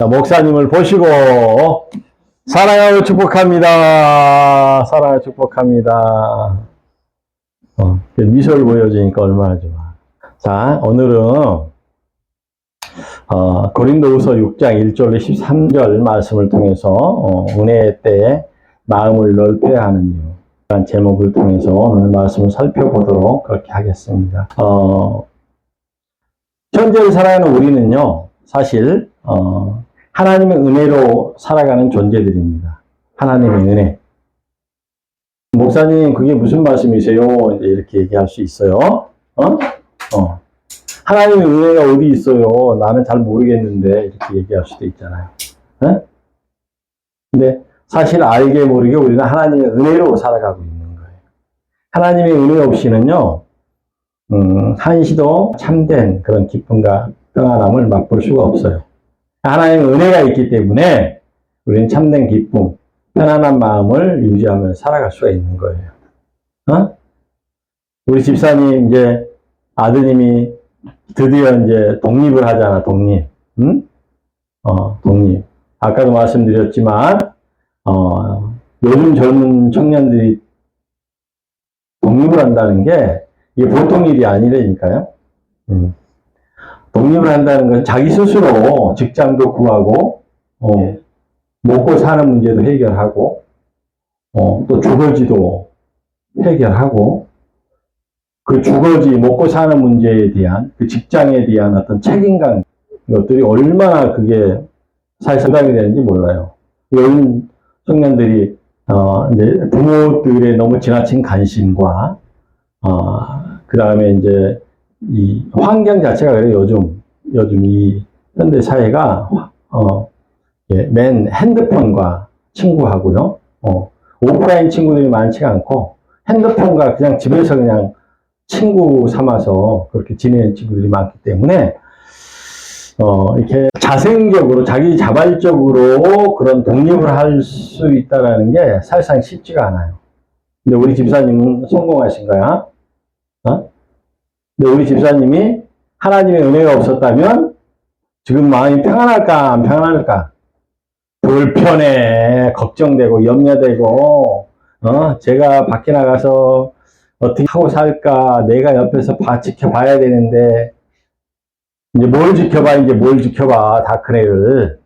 자, 목사님을 보시고 사랑하고 축복합니다. 사랑하고 축복합니다. 미소를 보여주니까 얼마나 좋아. 자, 오늘은 고린도후서 6장 1절로 13절 말씀을 통해서 은혜의 때에 마음을 넓혀야 하는 이유 라는 제목을 통해서 오늘 말씀을 살펴보도록 그렇게 하겠습니다. 현재를 살아가는 우리는요, 사실 하나님의 은혜로 살아가는 존재들입니다. 하나님의 은혜. 목사님, 그게 무슨 말씀이세요? 이제 이렇게 얘기할 수 있어요. 하나님의 은혜가 어디 있어요? 나는 잘 모르겠는데, 이렇게 얘기할 수도 있잖아요. 근데 사실 알게 모르게 우리는 하나님의 은혜로 살아가고 있는 거예요. 하나님의 은혜 없이는요, 한시도 참된 그런 기쁨과 평안함을 맛볼 수가 없어요. 하나님의 은혜가 있기 때문에 우리는 참된 기쁨, 편안한 마음을 유지하며 살아갈 수가 있는 거예요. 우리 집사님, 이제 아드님이 드디어 이제 독립을 하잖아, 독립. 독립. 아까도 말씀드렸지만, 요즘 젊은 청년들이 독립을 한다는 게 이게 보통 일이 아니라니까요. 독립을 한다는 건 자기 스스로 직장도 구하고, 먹고 사는 문제도 해결하고, 또 주거지도 해결하고, 그 주거지, 먹고 사는 문제에 대한, 그 직장에 대한 어떤 책임감, 것들이 얼마나 그게 사실 부담이 되는지 몰라요. 요즘 청년들이, 이제 부모들의 너무 지나친 관심과, 그 다음에 이제 이 환경 자체가 그래요. 요즘 이 현대 사회가, 맨 핸드폰과 친구하고요. 오프라인 친구들이 많지가 않고 핸드폰과 그냥 집에서 그냥 친구 삼아서 그렇게 지내는 친구들이 많기 때문에 이렇게 자생적으로 자기 자발적으로 그런 독립을 할 수 있다라는 게 사실상 쉽지가 않아요. 근데 우리 집사님은 성공하신 거야. 근데 우리 집사님이 하나님의 은혜가 없었다면 지금 마음이 평안할까 안 평안할까? 불편해, 걱정되고 염려되고, 제가 밖에 나가서 어떻게 하고 살까? 내가 옆에서 지켜봐야 되는데, 이제 뭘 지켜봐, 다 큰애를.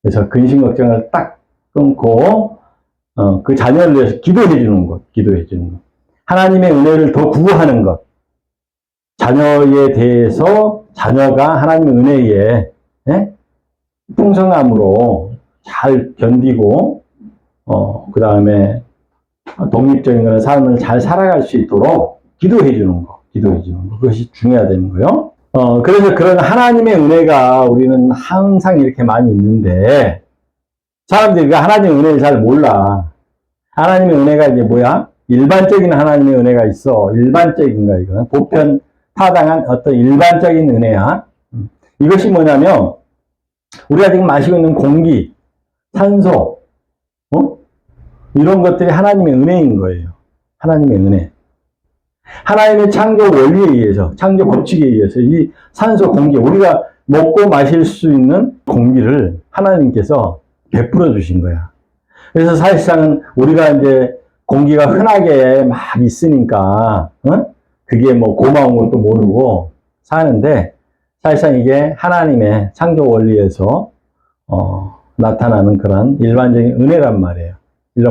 그래서 근심 걱정을 딱 끊고, 그 자녀를 위해서 기도해주는 것. 하나님의 은혜를 더 구하는 것. 자녀에 대해서 자녀가 하나님의 은혜에, 풍성함으로 잘 견디고, 그 다음에 독립적인 그런 삶을 잘 살아갈 수 있도록 기도해 주는 거. 그것이 중요하다는 거요. 그래서 그런 하나님의 은혜가 우리는 항상 이렇게 많이 있는데, 사람들이 하나님의 은혜를 잘 몰라. 하나님의 은혜가 이제 뭐야? 일반적인 하나님의 은혜가 있어. 일반적인 거야, 이거는. 보편, 타당한 어떤 일반적인 은혜야. 이것이 뭐냐면, 우리가 지금 마시고 있는 공기, 산소, 이런 것들이 하나님의 은혜인 거예요. 하나님의 은혜. 하나님의 창조 원리에 의해서, 창조 법칙에 의해서 이 산소, 공기, 우리가 먹고 마실 수 있는 공기를 하나님께서 베풀어 주신 거야. 그래서 사실상 우리가 이제 공기가 흔하게 막 있으니까, 그게 뭐 고마운 것도 모르고 사는데, 사실상 이게 하나님의 창조 원리에서, 나타나는 그런 일반적인 은혜란 말이에요.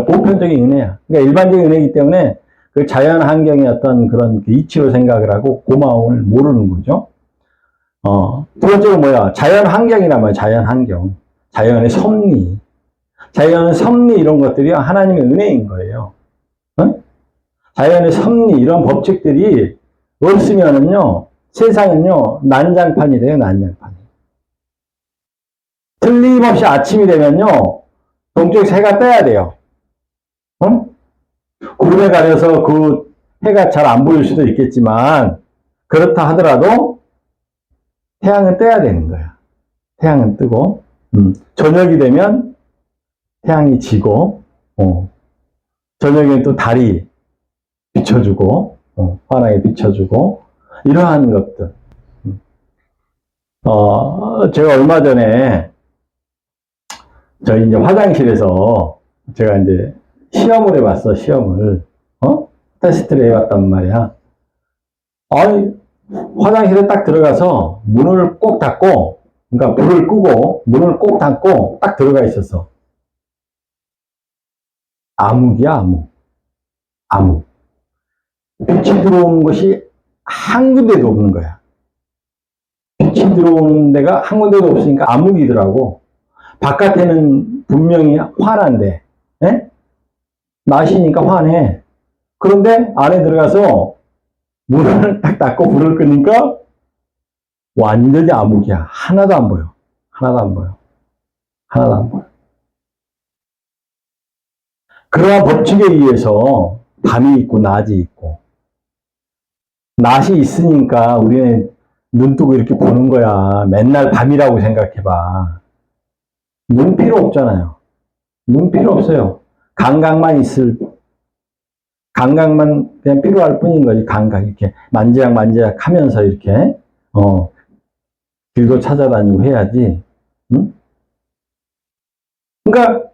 보편적인 은혜야. 그러니까 일반적인 은혜이기 때문에 그 자연 환경의 어떤 그런 이치로 생각을 하고 고마움을 모르는 거죠. 두 번째로 뭐야? 자연 환경이란 말이야, 자연 환경. 자연의 섭리. 자연의 섭리 이런 것들이 하나님의 은혜인 거예요. 자연의 섭리, 이런 법칙들이 없으면은요, 세상은요, 난장판이 돼요, 난장판이. 틀림없이 아침이 되면요, 동쪽에서 해가 떠야 돼요. 구름에 가려서 그 해가 잘 안 보일 수도 있겠지만, 그렇다 하더라도 태양은 떠야 되는 거야. 태양은 뜨고, 저녁이 되면 태양이 지고, 저녁에는 또 달이 비춰주고, 환하게 비춰주고, 이러한 것들. 제가 얼마 전에 저희 이제 화장실에서 제가 이제 시험을 해봤어, 시험을. 테스트를 해봤단 말이야. 아니, 화장실에 딱 들어가서 문을 꼭 닫고, 그러니까 불을 끄고, 문을 꼭 닫고 딱 들어가 있었어. 암흑이야, 암흑. 암흑. 빛이 들어오는 것이 한 군데도 없는 거야. 빛이 들어오는 데가 한 군데도 없으니까 암흑이더라고. 바깥에는 분명히 환한데, 예? 낮이니까 환해. 그런데 안에 들어가서 문을 딱 닫고 불을 끄니까 완전히 암흑이야. 하나도 안 보여. 하나도 안 보여. 하나도 안 보여. 그러한 법칙에 의해서 밤이 있고 낮이 있고, 낮이 있으니까 우리는 눈 뜨고 이렇게 보는 거야. 맨날 밤이라고 생각해봐. 눈 필요 없잖아요. 눈 필요 없어요. 감각만 감각만 그냥 필요할 뿐인 거지. 감각. 이렇게 만지작 하면서 이렇게, 길도 찾아다니고 해야지. 응? 그러니까,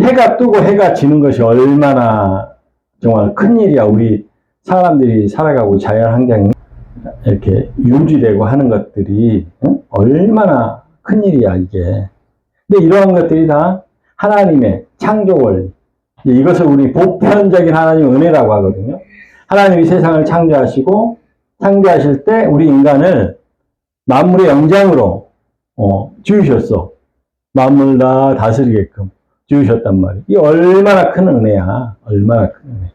해가 뜨고 해가 지는 것이 얼마나 정말 큰일이야. 우리 사람들이 살아가고 자연환경이 이렇게 유지되고 하는 것들이, 응? 얼마나 큰일이야, 이게. 근데 이러한 것들이 다 하나님의 창조 원리. 이것을 우리 보편적인 하나님의 은혜라고 하거든요. 하나님이 세상을 창조하시고, 창조하실 때 우리 인간을 만물의 영장으로 지으셨어. 만물 다 다스리게끔 지으셨단 말이에요. 이 얼마나 큰 은혜야. 얼마나 큰 은혜.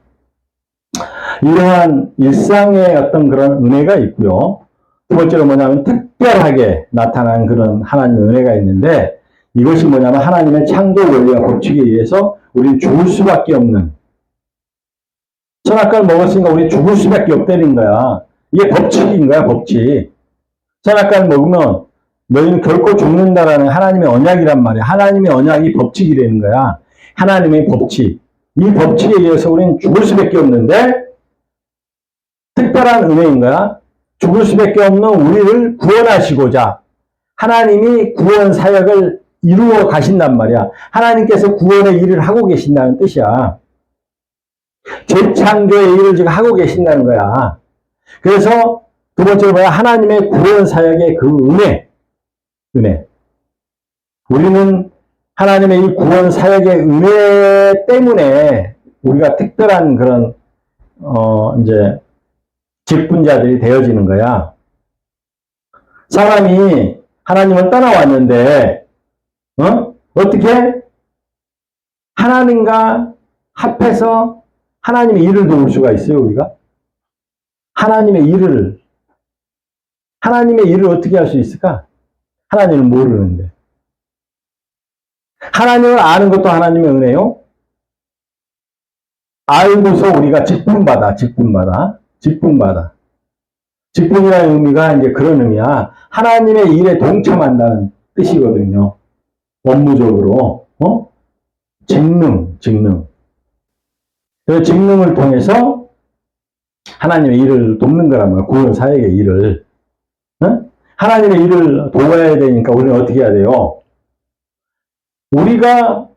이러한 일상의 어떤 그런 은혜가 있고요. 두 번째로 뭐냐면 특별하게 나타난 그런 하나님의 은혜가 있는데, 이것이 뭐냐면 하나님의 창조 원리와 법칙에 의해서 우리는 죽을 수밖에 없는, 선악과를 먹었으니까 우리 죽을 수밖에 없다는 거야. 이게 법칙인 거야, 법칙. 선악과를 먹으면 너희는 결코 죽는다라는 하나님의 언약이란 말이야. 하나님의 언약이 법칙이라는 거야. 하나님의 법칙. 이 법칙에 의해서 우리는 죽을 수밖에 없는데, 특별한 은혜인 거야. 죽을 수밖에 없는 우리를 구원하시고자 하나님이 구원 사역을 이루어 가신단 말이야. 하나님께서 구원의 일을 하고 계신다는 뜻이야. 재창조의 일을 지금 하고 계신다는 거야. 그래서 두 번째로 뭐야? 하나님의 구원 사역의 그 은혜. 우리는 하나님의 이 구원 사역의 은혜 때문에 우리가 특별한 그런 이제 직분자들이 되어지는 거야. 사람이 하나님을 떠나왔는데 어떻게 하나님과 합해서 하나님의 일을 도울 수가 있어요, 우리가? 하나님의 일을 어떻게 할 수 있을까? 하나님을 모르는데. 하나님을 아는 것도 하나님의 은혜요. 알고서 우리가 직분받아. 직분이라는 의미가 이제 그런 의미야. 하나님의 일에 동참한다는 뜻이거든요. 업무적으로. 직능. 그 직능을 통해서 하나님의 일을 돕는 거란 말이야. 구원 사역의 일을. 하나님의 일을 도와야 되니까 우리는 어떻게 해야 돼요? 우리가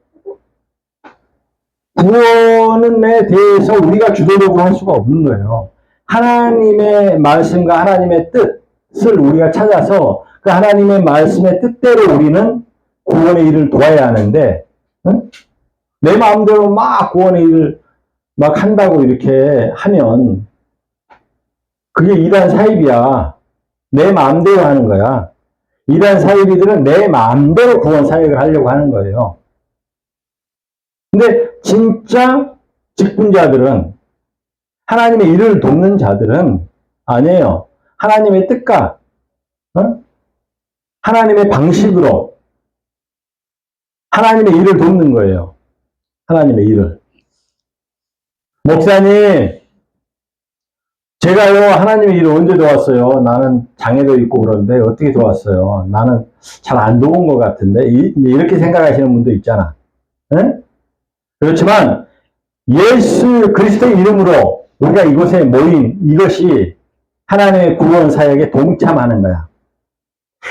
구원에 대해서 우리가 주도적으로 할 수가 없는 거예요. 하나님의 말씀과 하나님의 뜻을 우리가 찾아서 그 하나님의 말씀의 뜻대로 우리는 구원의 일을 도와야 하는데, 내 마음대로 막 구원의 일을 막 한다고 이렇게 하면 그게 이단 사입이야. 내 마음대로 하는 거야. 이단 사입이들은 내 마음대로 구원 사역을 하려고 하는 거예요. 근데 진짜 직분자들은, 하나님의 일을 돕는 자들은 아니에요. 하나님의 뜻과 하나님의 방식으로 하나님의 일을 돕는 거예요. 하나님의 일을. 목사님, 제가요, 하나님의 일을 언제 도왔어요? 나는 장애도 있고 그런데 어떻게 도왔어요? 나는 잘 안 도운 것 같은데? 이렇게 생각하시는 분도 있잖아. 응? 그렇지만 예수 그리스도의 이름으로 우리가 이곳에 모인 이것이 하나님의 구원 사역에 동참하는 거야.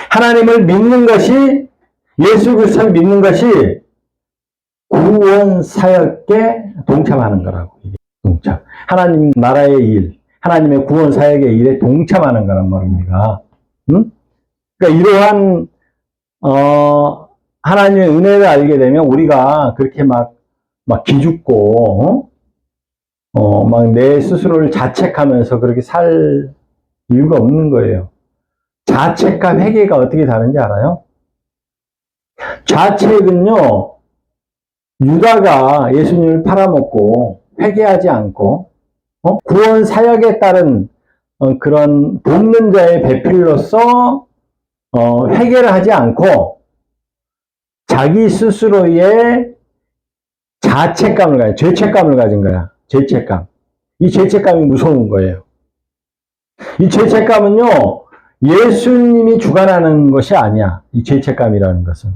하나님을 믿는 것이 예수 그리스도를 믿는 것이 구원 사역에 동참하는 거라고. 이게 동참. 하나님 나라의 일, 하나님의 구원 사역의 일에 동참하는 거란 말입니다. 응? 그러니까 이러한 하나님의 은혜를 알게 되면 우리가 그렇게 막 기죽고 막 내 스스로를 자책하면서 그렇게 살 이유가 없는 거예요. 자책과 회개가 어떻게 다른지 알아요? 자책은요, 유다가 예수님을 팔아먹고 회개하지 않고 구원 사역에 따른 그런 돕는 자의 배필로서 회개를 하지 않고 자기 스스로의 자책감을 가진, 죄책감을 가진 거야. 죄책감. 이 죄책감이 무서운 거예요. 이 죄책감은요, 예수님이 주관하는 것이 아니야. 이 죄책감이라는 것은.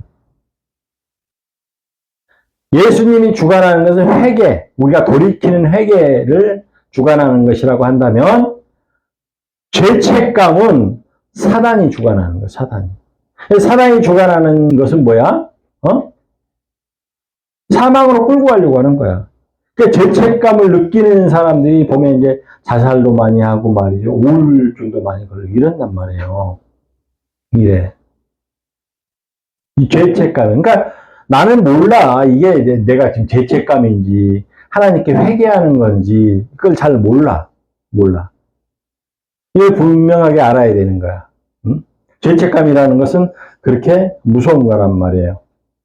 예수님이 주관하는 것은 회개, 우리가 돌이키는 회개를 주관하는 것이라고 한다면, 죄책감은 사단이 주관하는 거야, 사단이. 사단이 주관하는 것은 뭐야? 사망으로 끌고 가려고 하는 거야. 그러니까 죄책감을 느끼는 사람들이 보면 이제 자살도 많이 하고 말이죠. 우울증도 많이 걸리고 이런단 말이에요. 이래. 이 죄책감. 그러니까 나는 몰라. 이게 이제 내가 지금 죄책감인지 하나님께 회개하는 건지 그걸 잘 몰라. 이걸 분명하게 알아야 되는 거야. 응? 죄책감이라는 것은 그렇게 무서운 거란 말이에요.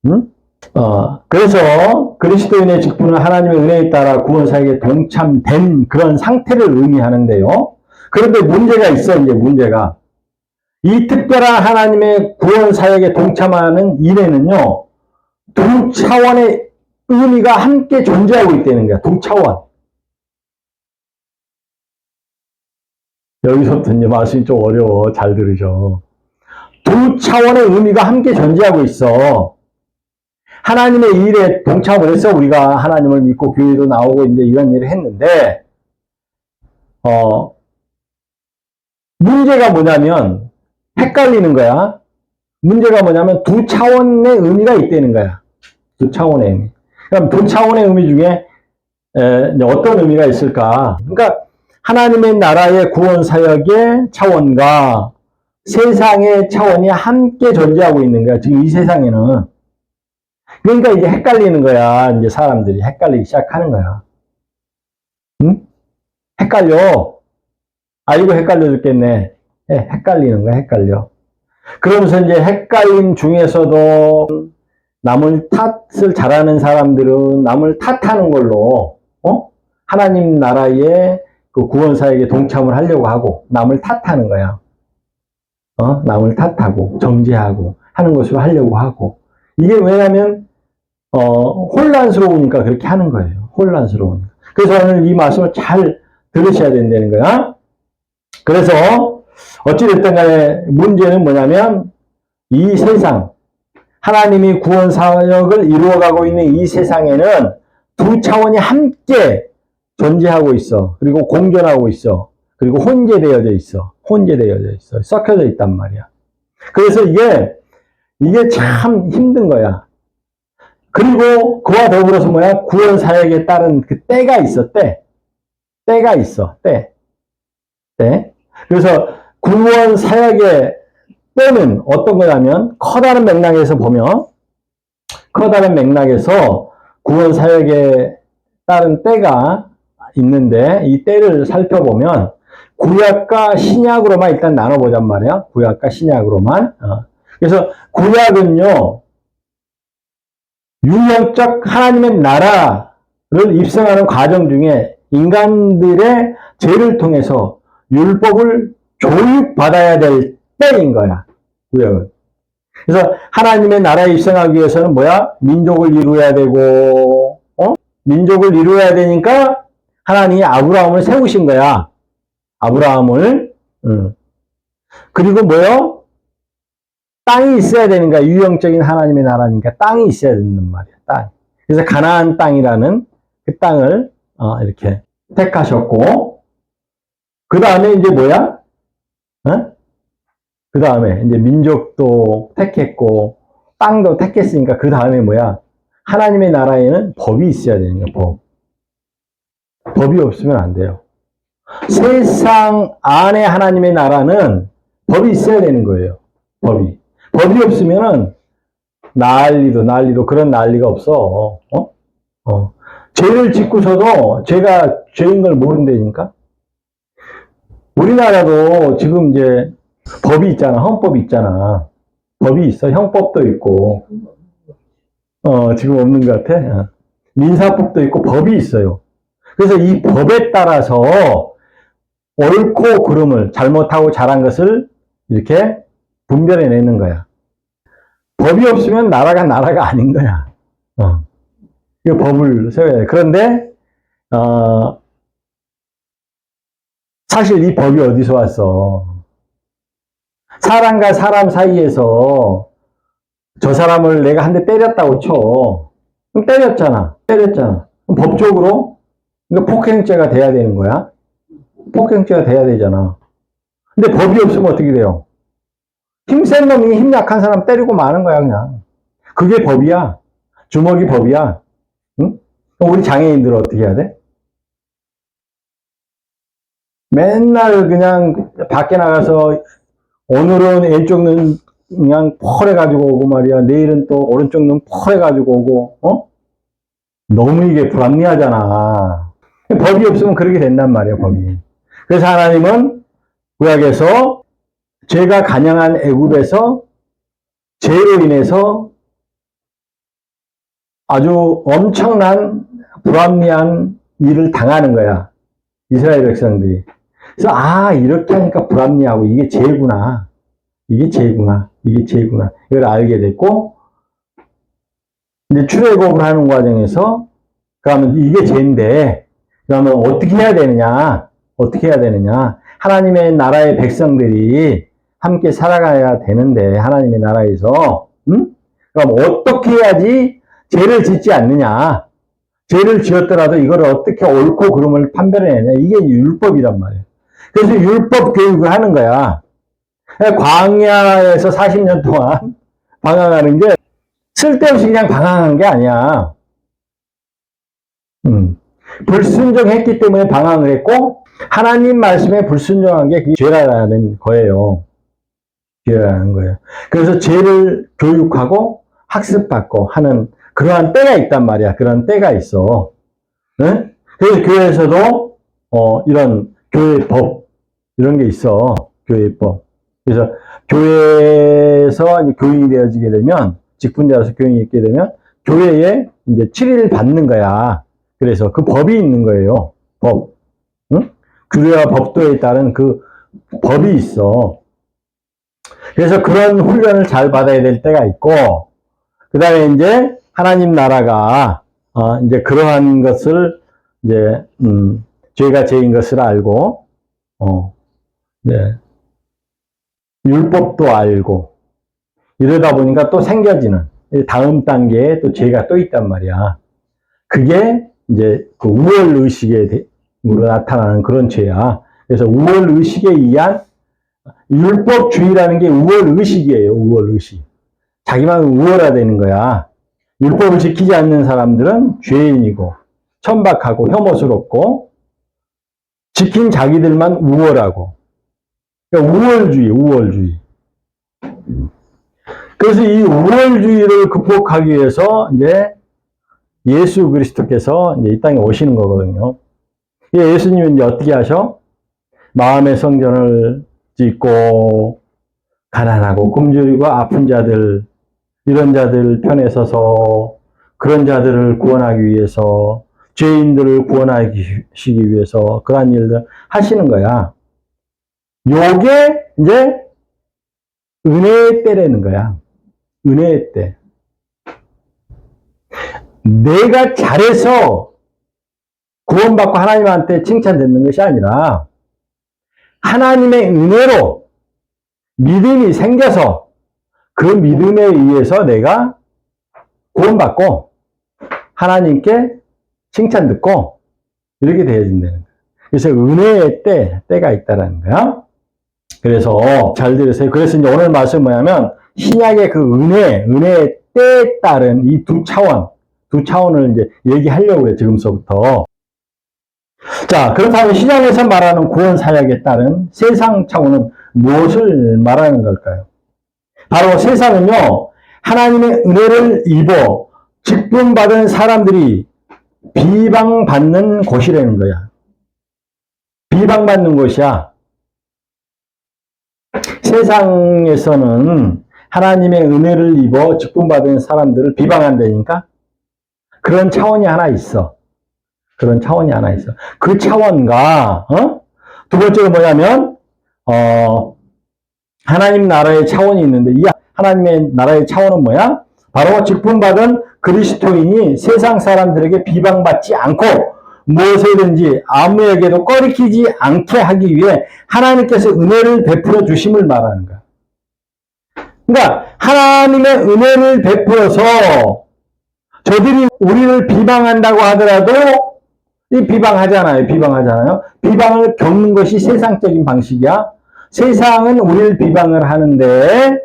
응? 그래서 그리스도인의 직분은 하나님의 은혜에 따라 구원 사역에 동참된 그런 상태를 의미하는데요. 그런데 문제가 있어, 이제 문제가. 이 특별한 하나님의 구원 사역에 동참하는 일에는요, 두 차원의 의미가 함께 존재하고 있다는 거야. 두 차원. 여기서부터 이제 말씀이 좀 어려워. 잘 들으셔. 두 차원의 의미가 함께 존재하고 있어. 하나님의 일에 동참을 해서 우리가 하나님을 믿고 교회도 나오고 이제 이런 일을 했는데, 문제가 뭐냐면, 헷갈리는 거야. 문제가 뭐냐면 두 차원의 의미가 있다는 거야. 두 차원의 의미. 그럼 두 차원의 의미 중에 어떤 의미가 있을까? 그러니까 하나님의 나라의 구원 사역의 차원과 세상의 차원이 함께 존재하고 있는 거야. 지금 이 세상에는. 그러니까 이제 헷갈리는 거야. 이제 사람들이 헷갈리기 시작하는 거야. 응? 헷갈려. 아이고, 헷갈려 죽겠네. 헷갈리는 거야, 헷갈려. 그러면서 이제 헷갈림 중에서도 남을 탓을 잘하는 사람들은 남을 탓하는 걸로, 하나님 나라의 그 구원사에게 동참을 하려고 하고, 남을 탓하는 거야. 남을 탓하고, 정죄하고, 하는 것으로 하려고 하고. 이게 왜냐면, 혼란스러우니까 그렇게 하는 거예요. 혼란스러우니까. 그래서 오늘 이 말씀을 잘 들으셔야 된다는 거야. 그래서, 어찌됐든 간에 문제는 뭐냐면, 이 세상, 하나님이 구원 사역을 이루어가고 있는 이 세상에는 두 차원이 함께 존재하고 있어. 그리고 공존하고 있어. 그리고 혼재되어져 있어. 섞여져 있단 말이야. 그래서 이게 참 힘든 거야. 그리고 그와 더불어서 뭐야? 구원 사역에 따른 그 때가 있어, 때. 때가 있어, 때. 그래서 구원 사역의 때는 어떤 거냐면, 커다란 맥락에서 보면, 커다란 맥락에서 구원 사역에 따른 때가 있는데, 이 때를 살펴보면, 구약과 신약으로만 일단 나눠보잔 말이야. 구약과 신약으로만. 그래서 구약은요, 유형적 하나님의 나라를 입성하는 과정 중에 인간들의 죄를 통해서 율법을 교육받아야 될 때인 거야, 구약은. 그래서 하나님의 나라에 입성하기 위해서는 뭐야? 민족을 이루어야 되고, 민족을 이루어야 되니까 하나님이 아브라함을 세우신 거야. 아브라함을. 그리고 뭐요? 땅이 있어야 되는 거야. 유형적인 하나님의 나라니까 땅이 있어야 된단 말이야, 땅. 그래서 가나안 땅이라는 그 땅을 이렇게 택하셨고, 그 다음에 이제 뭐야? 그 다음에 이제 민족도 택했고, 땅도 택했으니까 그 다음에 뭐야? 하나님의 나라에는 법이 있어야 되는 거야, 법. 법이 없으면 안 돼요. 세상 안에 하나님의 나라는 법이 있어야 되는 거예요. 법이. 법이 없으면은 난리도 그런 난리가 없어. 죄를 짓고서도 제가 죄인 걸 모른다니까? 우리나라도 지금 이제 법이 있잖아. 헌법이 있잖아. 법이 있어. 형법도 있고. 지금 없는 것 같아. 민사법도 있고 법이 있어요. 그래서 이 법에 따라서 옳고 그름을, 잘못하고 잘한 것을 이렇게 분별해내는 거야. 법이 없으면 나라가 아닌 거야. 이 법을 세워야 돼. 그런데 사실 이 법이 어디서 왔어? 사람과 사람 사이에서 저 사람을 내가 한 대 때렸다고 쳐. 그럼 때렸잖아. 그럼 법적으로 폭행죄가 돼야 되는 거야. 폭행죄가 돼야 되잖아. 근데 법이 없으면 어떻게 돼요? 힘센 놈이 힘 약한 사람 때리고 마는 거야, 그냥. 그게 법이야. 주먹이 법이야. 응? 우리 장애인들은 어떻게 해야 돼? 맨날 그냥 밖에 나가서 오늘은 왼쪽 눈 그냥 펄해가지고 오고 말이야. 내일은 또 오른쪽 눈 펄해가지고 오고, 너무 이게 불합리하잖아. 법이 없으면 그렇게 된단 말이야, 법이. 그래서 하나님은 구약에서 죄가 간영한 애굽에서 죄로 인해서 아주 엄청난 불합리한 일을 당하는 거야. 이스라엘 백성들이. 그래서 이렇게 하니까 불합리하고 이게 죄구나. 이걸 알게 됐고 이제 출애굽을 하는 과정에서 그러면 이게 죄인데 그러면 어떻게 해야 되느냐? 하나님의 나라의 백성들이 함께 살아가야 되는데 하나님의 나라에서 그럼 어떻게 해야지 죄를 짓지 않느냐? 죄를 지었더라도 이걸 어떻게 옳고 그름을 판별해내냐? 이게 율법이란 말이에요. 그래서 율법 교육을 하는 거야. 광야에서 40년 동안 방황하는 게 쓸데없이 그냥 방황한 게 아니야. 불순종했기 때문에 방황을 했고 하나님 말씀에 불순종한 게 그게 죄라는 거예요. 그래서 죄를 교육하고 학습받고 하는 그러한 때가 있단 말이야. 그런 때가 있어. 네? 그래서 교회에서도 이런 교회법 이런 게 있어. 교회법. 그래서 교회에서 이제 교인이 되어지게 되면 직분자로서 교인이 있게 되면 교회에 이제 7일 받는 거야. 그래서 그 법이 있는 거예요. 법. 응? 규례와 법도에 따른 그 법이 있어. 그래서 그런 훈련을 잘 받아야 될 때가 있고, 그 다음에 이제 하나님 나라가, 이제 그러한 것을 이제, 죄가 죄인 것을 알고, 네. 율법도 알고, 이러다 보니까 또 생겨지는, 다음 단계에 또 죄가 또 있단 말이야. 그게 이제 그 우월의식으로 나타나는 그런 죄야. 그래서 우월의식에 의한 율법주의라는 게 우월의식이에요. 우월의식. 자기만 우월화되는 거야. 율법을 지키지 않는 사람들은 죄인이고 천박하고 혐오스럽고 지킨 자기들만 우월하고 그러니까 우월주의. 그래서 이 우월주의를 극복하기 위해서 이제 예수 그리스도께서 이제 이 땅에 오시는 거거든요. 예수님은 이제 어떻게 하셔? 마음의 성전을 짓고 가난하고 굶주리고 아픈 자들 이런 자들 편에 서서 그런 자들을 구원하기 위해서 죄인들을 구원하시기 위해서 그러한 일들 하시는 거야. 요게 이제 은혜의 때라는 거야. 은혜의 때. 내가 잘해서 구원받고 하나님한테 칭찬받는 것이 아니라 하나님의 은혜로 믿음이 생겨서 그 믿음에 의해서 내가 구원받고 하나님께 칭찬 듣고 이렇게 되어진다는 거예요. 그래서 은혜의 때가 있다라는 거야. 그래서 잘 들으세요. 그래서 이제 오늘 말씀은 뭐냐면 신약의 그 은혜의 때에 따른 이 두 차원을 이제 얘기하려고 그래, 지금서부터. 자, 그렇다면 신약에서 말하는 구원 사역에 따른 세상 차원은 무엇을 말하는 걸까요? 바로 세상은요, 하나님의 은혜를 입어 직분받은 사람들이 비방받는 곳이라는 거야. 비방받는 곳이야. 세상에서는 하나님의 은혜를 입어 직분받은 사람들을 비방한다니까? 그런 차원이 하나 있어. 그런 차원이 하나 있어. 그 차원과, 두 번째가 뭐냐면, 하나님 나라의 차원이 있는데, 이 하나님의 나라의 차원은 뭐야? 바로 직분받은 그리스도인이 세상 사람들에게 비방받지 않고, 무엇이든지 아무에게도 꺼리키지 않게 하기 위해 하나님께서 은혜를 베풀어 주심을 말하는 거야. 그러니까 하나님의 은혜를 베풀어서 저들이 우리를 비방한다고 하더라도 비방하잖아요. 비방을 겪는 것이 세상적인 방식이야. 세상은 우리를 비방을 하는데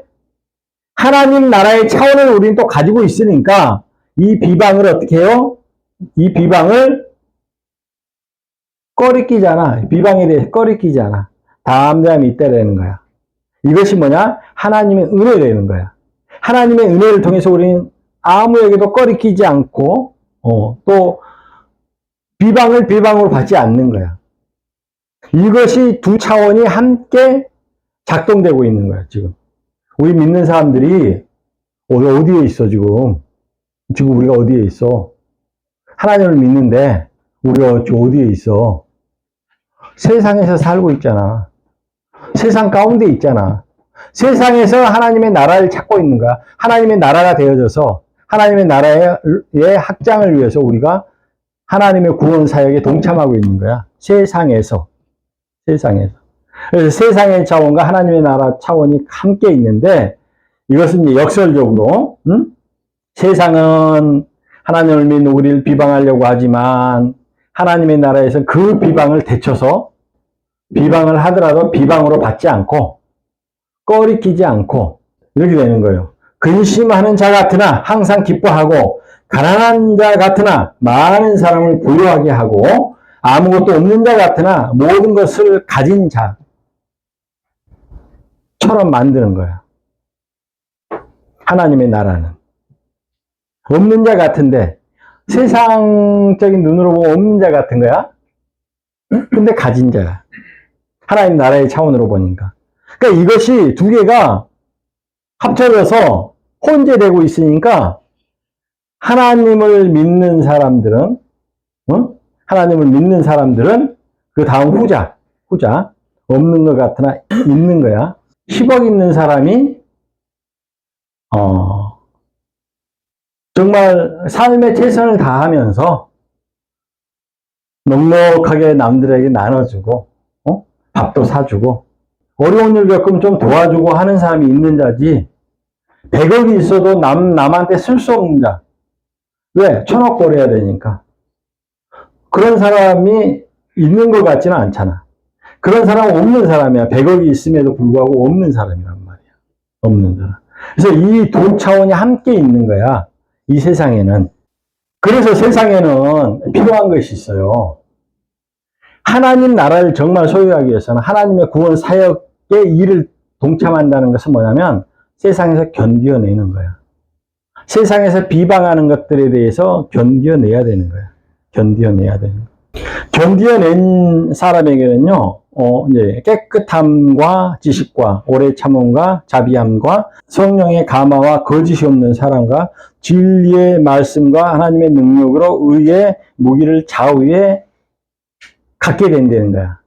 하나님 나라의 차원을 우리는 또 가지고 있으니까 이 비방을 어떻게 해요? 이 비방을 꺼리끼잖아. 비방에 대해서 꺼리끼잖아. 담담히 있다라는 거야. 이것이 뭐냐? 하나님의 은혜라는 거야. 하나님의 은혜를 통해서 우리는 아무에게도 꺼리끼지 않고 또 비방을 비방으로 받지 않는 거야. 이것이 두 차원이 함께 작동되고 있는 거야, 지금. 우리 믿는 사람들이 어디에 있어, 지금? 지금 우리가 어디에 있어? 하나님을 믿는데 우리가 어디에 있어? 세상에서 살고 있잖아. 세상 가운데 있잖아. 세상에서 하나님의 나라를 찾고 있는 거야. 하나님의 나라가 되어져서 하나님의 나라의 확장을 위해서 우리가 하나님의 구원 사역에 동참하고 있는 거야. 세상에서. 그래서 세상의 차원과 하나님의 나라 차원이 함께 있는데 이것은 이제 역설적으로 세상은 하나님을 믿는 우리를 비방하려고 하지만 하나님의 나라에서 그 비방을 대쳐서 비방을 하더라도 비방으로 받지 않고 꺼리끼지 않고 이렇게 되는 거예요. 근심하는 자 같으나 항상 기뻐하고 가난한 자 같으나 많은 사람을 부유하게 하고 아무것도 없는 자 같으나 모든 것을 가진 자처럼 만드는 거야. 하나님의 나라는. 없는 자 같은데 세상적인 눈으로 보면 없는 자 같은 거야. 근데 가진 자야. 하나님 나라의 차원으로 보니까. 그러니까 이것이 두 개가 합쳐져서 혼재되고 있으니까 하나님을 믿는 사람들은 그 다음 후자 없는 것 같으나 있는 거야. 10억 있는 사람이 정말 삶의 최선을 다하면서 넉넉하게 남들에게 나눠주고 밥도 사주고 어려운 일 겪으면 좀 도와주고 하는 사람이 있는 자지 100억이 있어도 남한테 쓸 수 없는 자. 왜? 1000억 벌어야 되니까. 그런 사람이 있는 것 같지는 않잖아. 그런 사람은 없는 사람이야. 100억이 있음에도 불구하고 없는 사람이란 말이야. 없는 사람. 그래서 이 두 차원이 함께 있는 거야. 이 세상에는. 그래서 세상에는 필요한 것이 있어요. 하나님 나라를 정말 소유하기 위해서는 하나님의 구원 사역의 일을 동참한다는 것은 뭐냐면 세상에서 견뎌내는 거야. 세상에서 비방하는 것들에 대해서 견뎌내야 되는 거야. 견뎌낸 사람에게는요, 이제 깨끗함과 지식과 오래 참음과 자비함과 성령의 감화와 거짓이 없는 사랑과 진리의 말씀과 하나님의 능력으로 의의 무기를 좌우에 갖게 된다는 거야.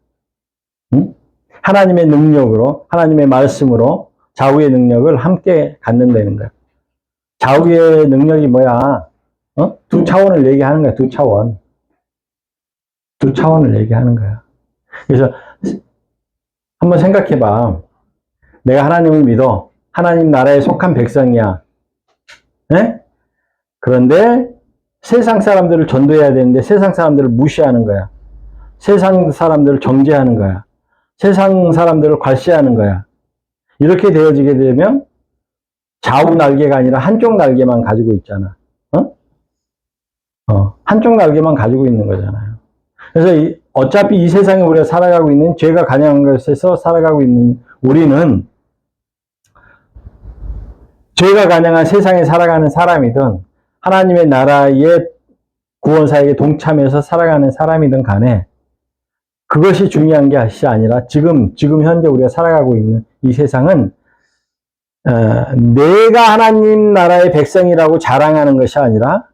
응? 하나님의 능력으로, 하나님의 말씀으로 좌우의 능력을 함께 갖는다는 거야. 좌우의 능력이 뭐야? 두 차원을 얘기하는 거야, 두 차원. 두 차원을 얘기하는 거야. 그래서 한번 생각해 봐. 내가 하나님을 믿어. 하나님 나라에 속한 백성이야. 네? 그런데 세상 사람들을 전도해야 되는데 세상 사람들을 무시하는 거야. 세상 사람들을 정죄하는 거야. 세상 사람들을 괄시하는 거야. 이렇게 되어지게 되면 좌우 날개가 아니라 한쪽 날개만 가지고 있잖아. 한쪽 날개만 가지고 있는 거잖아요. 그래서 어차피 이 세상에 우리가 살아가고 있는 죄가 관여한 것에서 살아가고 있는 우리는 죄가 관여한 세상에 살아가는 사람이든 하나님의 나라의 구원사에게 동참해서 살아가는 사람이든 간에 그것이 중요한 것이 아니라 지금 현재 우리가 살아가고 있는 이 세상은 내가 하나님 나라의 백성이라고 자랑하는 것이 아니라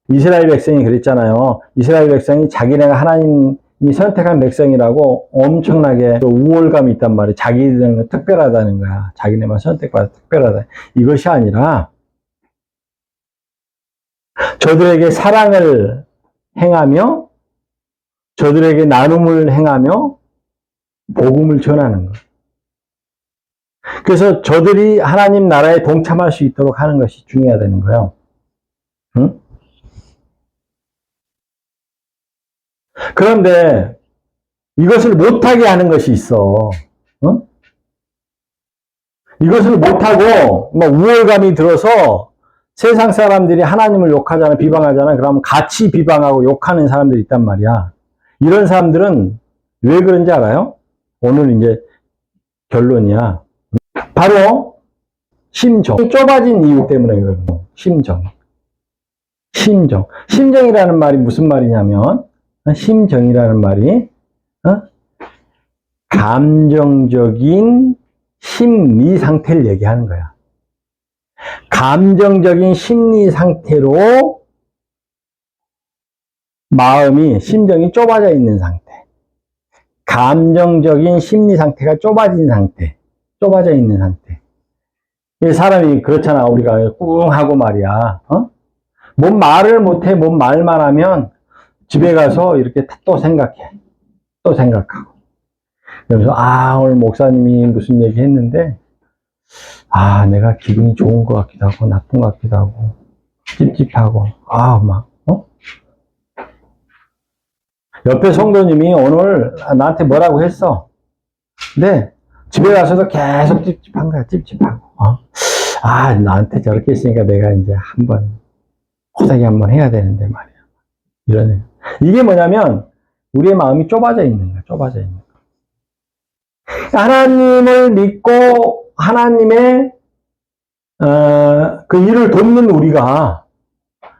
이스라엘 백성이 그랬잖아요. 이스라엘 백성이 자기네가 하나님이 선택한 백성이라고 엄청나게 우월감이 있단 말이에요. 자기들은 특별하다는 거야. 자기네만 선택받아 특별하다. 이것이 아니라 저들에게 사랑을 행하며 저들에게 나눔을 행하며 복음을 전하는 것. 그래서 저들이 하나님 나라에 동참할 수 있도록 하는 것이 중요하다는 거예요. 응? 그런데 이것을 못하게 하는 것이 있어. 응? 이것을 못하고 막 우월감이 들어서 세상 사람들이 하나님을 욕하잖아, 비방하잖아. 그러면 같이 비방하고 욕하는 사람들이 있단 말이야. 이런 사람들은 왜 그런지 알아요? 오늘 이제 결론이야. 바로 심정이 좁아진 이유 때문에 그러는 거예요. 심정이라는 말이 무슨 말이냐면 심정이라는 말이 감정적인 심리 상태를 얘기하는 거야. 감정적인 심리 상태로 심정이 좁아져 있는 상태. 감정적인 심리 상태가 좁아져 있는 상태. 사람이 그렇잖아. 우리가 꿍 하고 말이야. 뭔 말을 못해. 뭔 말만 하면 집에 가서 이렇게 또 생각해. 또 생각하고. 그래서, 오늘 목사님이 무슨 얘기 했는데, 내가 기분이 좋은 것 같기도 하고, 나쁜 것 같기도 하고, 찝찝하고, 옆에 성도님이 오늘 나한테 뭐라고 했어. 근데 집에 가서도 계속 찝찝한 거야, 찝찝하고. 나한테 저렇게 했으니까 내가 이제 호되게 한번 해야 되는데 말이야. 이러네. 이게 뭐냐면, 우리의 마음이 좁아져 있는 거야, 좁아져 있는 거야. 하나님을 믿고, 하나님의, 그 일을 돕는 우리가,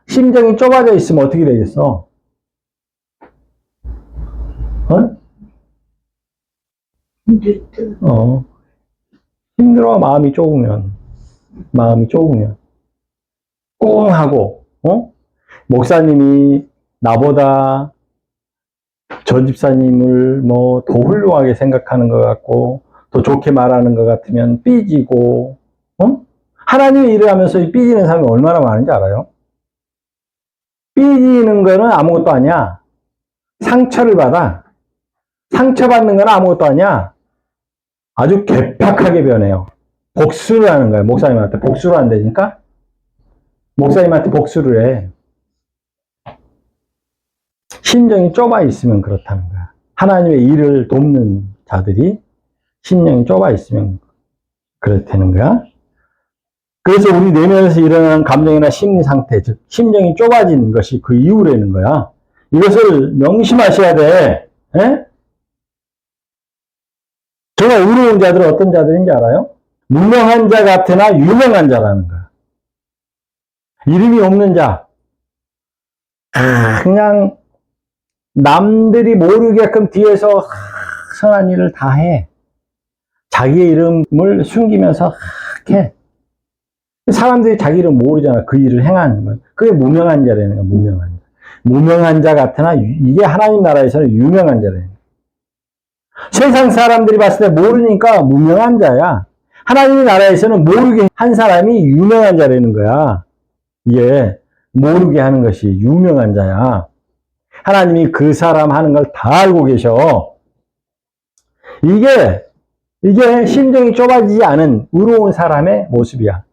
심정이 좁아져 있으면 어떻게 되겠어? 힘들어, 마음이 좁으면. 꽁 하고, 목사님이 나보다 저 집사님을 더 훌륭하게 생각하는 것 같고, 더 좋게 말하는 것 같으면 삐지고, 하나님의 일을 하면서 삐지는 사람이 얼마나 많은지 알아요? 삐지는 거는 아무것도 아니야. 상처를 받아. 상처받는 건 아무것도 아니야. 아주 괴팍하게 변해요. 복수를 하는 거예요. 목사님한테 복수를 한다니까? 목사님한테 복수를 해. 심정이 좁아 있으면 그렇다는 거야. 하나님의 일을 돕는 자들이 심정이 좁아 있으면 그렇다는 거야. 그래서 우리 내면에서 일어나는 감정이나 심리 상태, 즉 심정이 좁아진 것이 그 이유라는 거야. 이것을 명심하셔야 돼. 에? 정말 의로운 자들은 어떤 자들인지 알아요? 무명한 자 같으나 유명한 자라는 거야. 이름이 없는 자. 그냥 남들이 모르게끔 뒤에서 선한 일을 다 해. 자기의 이름을 숨기면서 해. 사람들이 자기 이름 모르잖아. 그 일을 행하는 거야. 그게 무명한 자라는 거야. 무명한 자. 무명한 자 같으나 이게 하나님 나라에서는 유명한 자라는 거야. 세상 사람들이 봤을 때 모르니까 무명한 자야. 하나님의 나라에서는 모르게 한 사람이 유명한 자라는 거야. 이게 모르게 하는 것이 유명한 자야. 하나님이 그 사람 하는 걸 다 알고 계셔. 이게 심정이 좁아지지 않은 의로운 사람의 모습이야.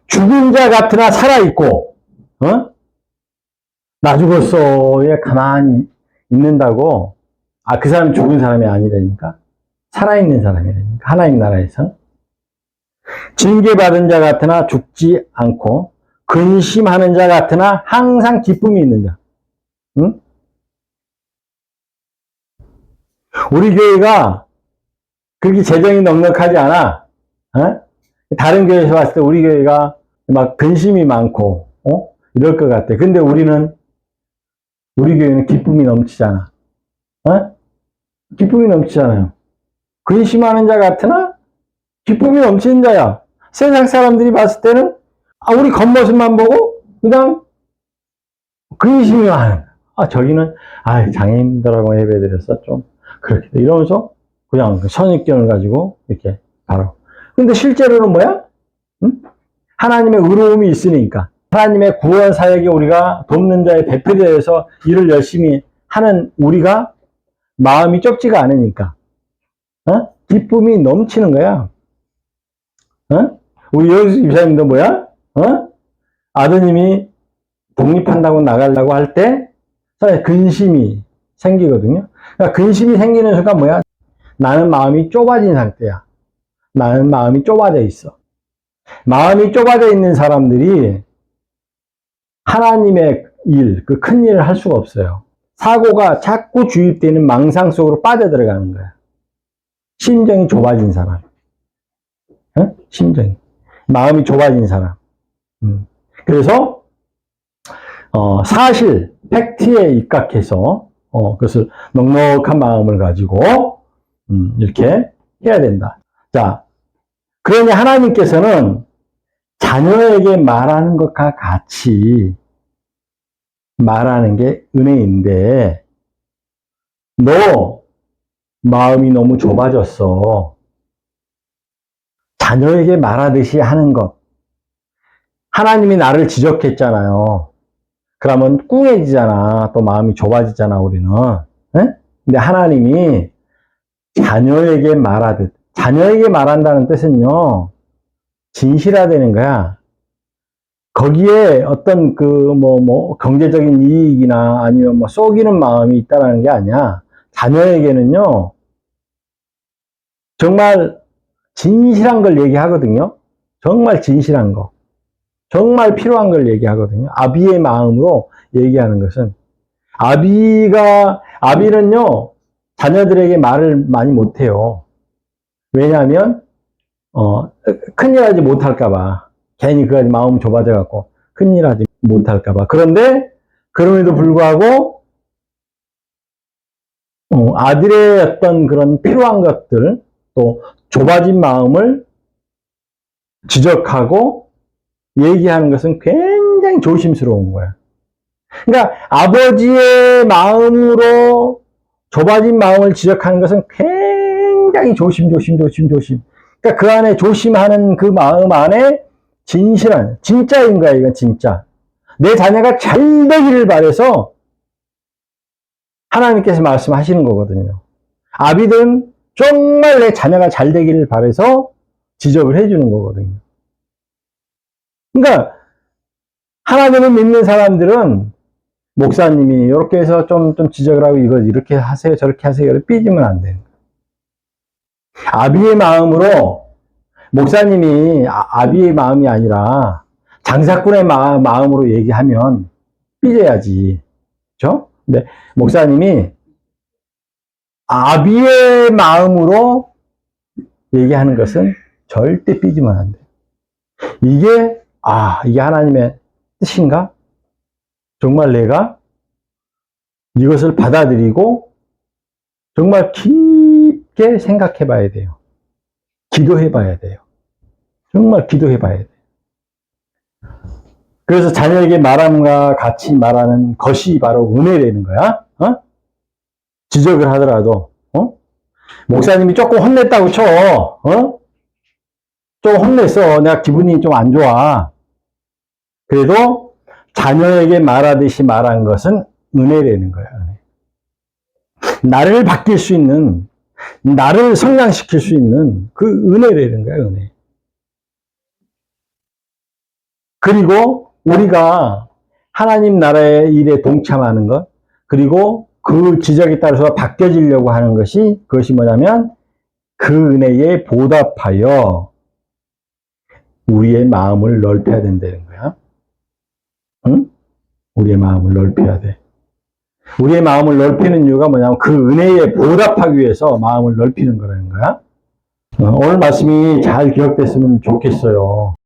죽은 자 같으나 살아있고, 나 죽었어에 가만히 있는다고, 그 사람 죽은 사람이 아니라니까? 살아있는 사람이라니까. 하나님 나라에서. 징계받은 자 같으나 죽지 않고 근심하는 자 같으나 항상 기쁨이 있는 자. 응? 우리 교회가 그렇게 재정이 넉넉하지 않아. 어? 다른 교회에서 봤을 때 우리 교회가 막 근심이 많고 이럴 것 같아. 근데 우리 교회는 기쁨이 넘치잖아. 어? 기쁨이 넘치잖아요. 근심하는 자 같으나 기쁨이 넘치는 자야. 세상 사람들이 봤을 때는 우리 겉모습만 보고 그냥 근심이 많은. 저기는 장애인들하고 예배드려서 좀 그렇게 이러면서 그냥 선입견을 가지고 이렇게 바로. 근데 실제로는 뭐야? 응? 하나님의 의로움이 있으니까. 하나님의 구원 사역에 우리가 돕는 자의 배필되어서 일을 열심히 하는 우리가 마음이 좁지가 않으니까 기쁨이 넘치는 거야. 우리 여기서 집사님도 뭐야? 아드님이 독립한다고 나가려고 할 때 근심이 생기거든요. 그러니까 근심이 생기는 순간 뭐야? 나는 마음이 좁아진 상태야. 나는 마음이 좁아져 있어. 마음이 좁아져 있는 사람들이 하나님의 일, 그 큰 일을 할 수가 없어요. 사고가 자꾸 주입되는 망상 속으로 빠져들어가는 거야. 심정이 좁아진 사람. 심정이. 마음이 좁아진 사람. 그래서, 사실, 팩트에 입각해서, 그것을 넉넉한 마음을 가지고, 이렇게 해야 된다. 자, 그러니 하나님께서는 자녀에게 말하는 것과 같이 말하는 게 은혜인데, 너 마음이 너무 좁아졌어. 자녀에게 말하듯이 하는 것. 하나님이 나를 지적했잖아요. 그러면 꿍해지잖아. 또 마음이 좁아지잖아, 우리는. 에? 근데 하나님이 자녀에게 말하듯, 자녀에게 말한다는 뜻은요, 진실화되는 거야. 거기에 어떤 경제적인 이익이나 아니면 속이는 마음이 있다라는 게 아니야. 자녀에게는요, 정말 진실한 걸 얘기하거든요. 정말 진실한 거. 정말 필요한 걸 얘기하거든요. 아비의 마음으로 얘기하는 것은. 아비는요, 자녀들에게 말을 많이 못해요. 왜냐하면, 큰일 하지 못할까봐. 괜히 그까지 마음 좁아져갖고, 큰일 하지 못할까봐. 그런데, 그럼에도 불구하고, 아들의 어떤 그런 필요한 것들, 또 좁아진 마음을 지적하고 얘기하는 것은 굉장히 조심스러운 거야. 그러니까 아버지의 마음으로 좁아진 마음을 지적하는 것은 굉장히 조심. 그러니까 그 안에 조심하는 그 마음 안에 진짜인 거야, 이건 진짜. 내 자녀가 잘 되기를 바라서 하나님께서 말씀하시는 거거든요. 아비든 정말 내 자녀가 잘 되기를 바라서 지적을 해주는 거거든요. 그러니까 하나님을 믿는 사람들은 목사님이 이렇게 해서 좀 지적을 하고 이거 이렇게 하세요 저렇게 하세요 삐지면 안 돼요. 아비의 마음으로 목사님이 아비의 마음이 아니라 장사꾼의 마음으로 얘기하면 삐져야지. 그렇죠? 근데 목사님이 아비의 마음으로 얘기하는 것은 절대 삐지면 안 돼요. 이게 하나님의 뜻인가? 정말 내가 이것을 받아들이고 정말 깊게 생각해 봐야 돼요. 기도해 봐야 돼요. 정말 기도해 봐야 돼요. 그래서 자녀에게 말함과 같이 말하는 것이 바로 은혜라는 거야. 지적을 하더라도 목사님이 조금 혼냈다고 쳐. 좀 혼냈어. 내가 기분이 좀 안 좋아. 그래도 자녀에게 말하듯이 말한 것은 은혜라는 거야. 나를 바뀔 수 있는, 나를 성장시킬 수 있는 그 은혜라는 거야, 은혜. 그리고 우리가 하나님 나라의 일에 동참하는 것, 그리고 그 지적에 따라서 바뀌어지려고 하는 것이, 그것이 뭐냐면 그 은혜에 보답하여 우리의 마음을 넓혀야 된다는 거야. 응? 우리의 마음을 넓혀야 돼. 우리의 마음을 넓히는 이유가 뭐냐면 그 은혜에 보답하기 위해서 마음을 넓히는 거라는 거야. 오늘 말씀이 잘 기억됐으면 좋겠어요.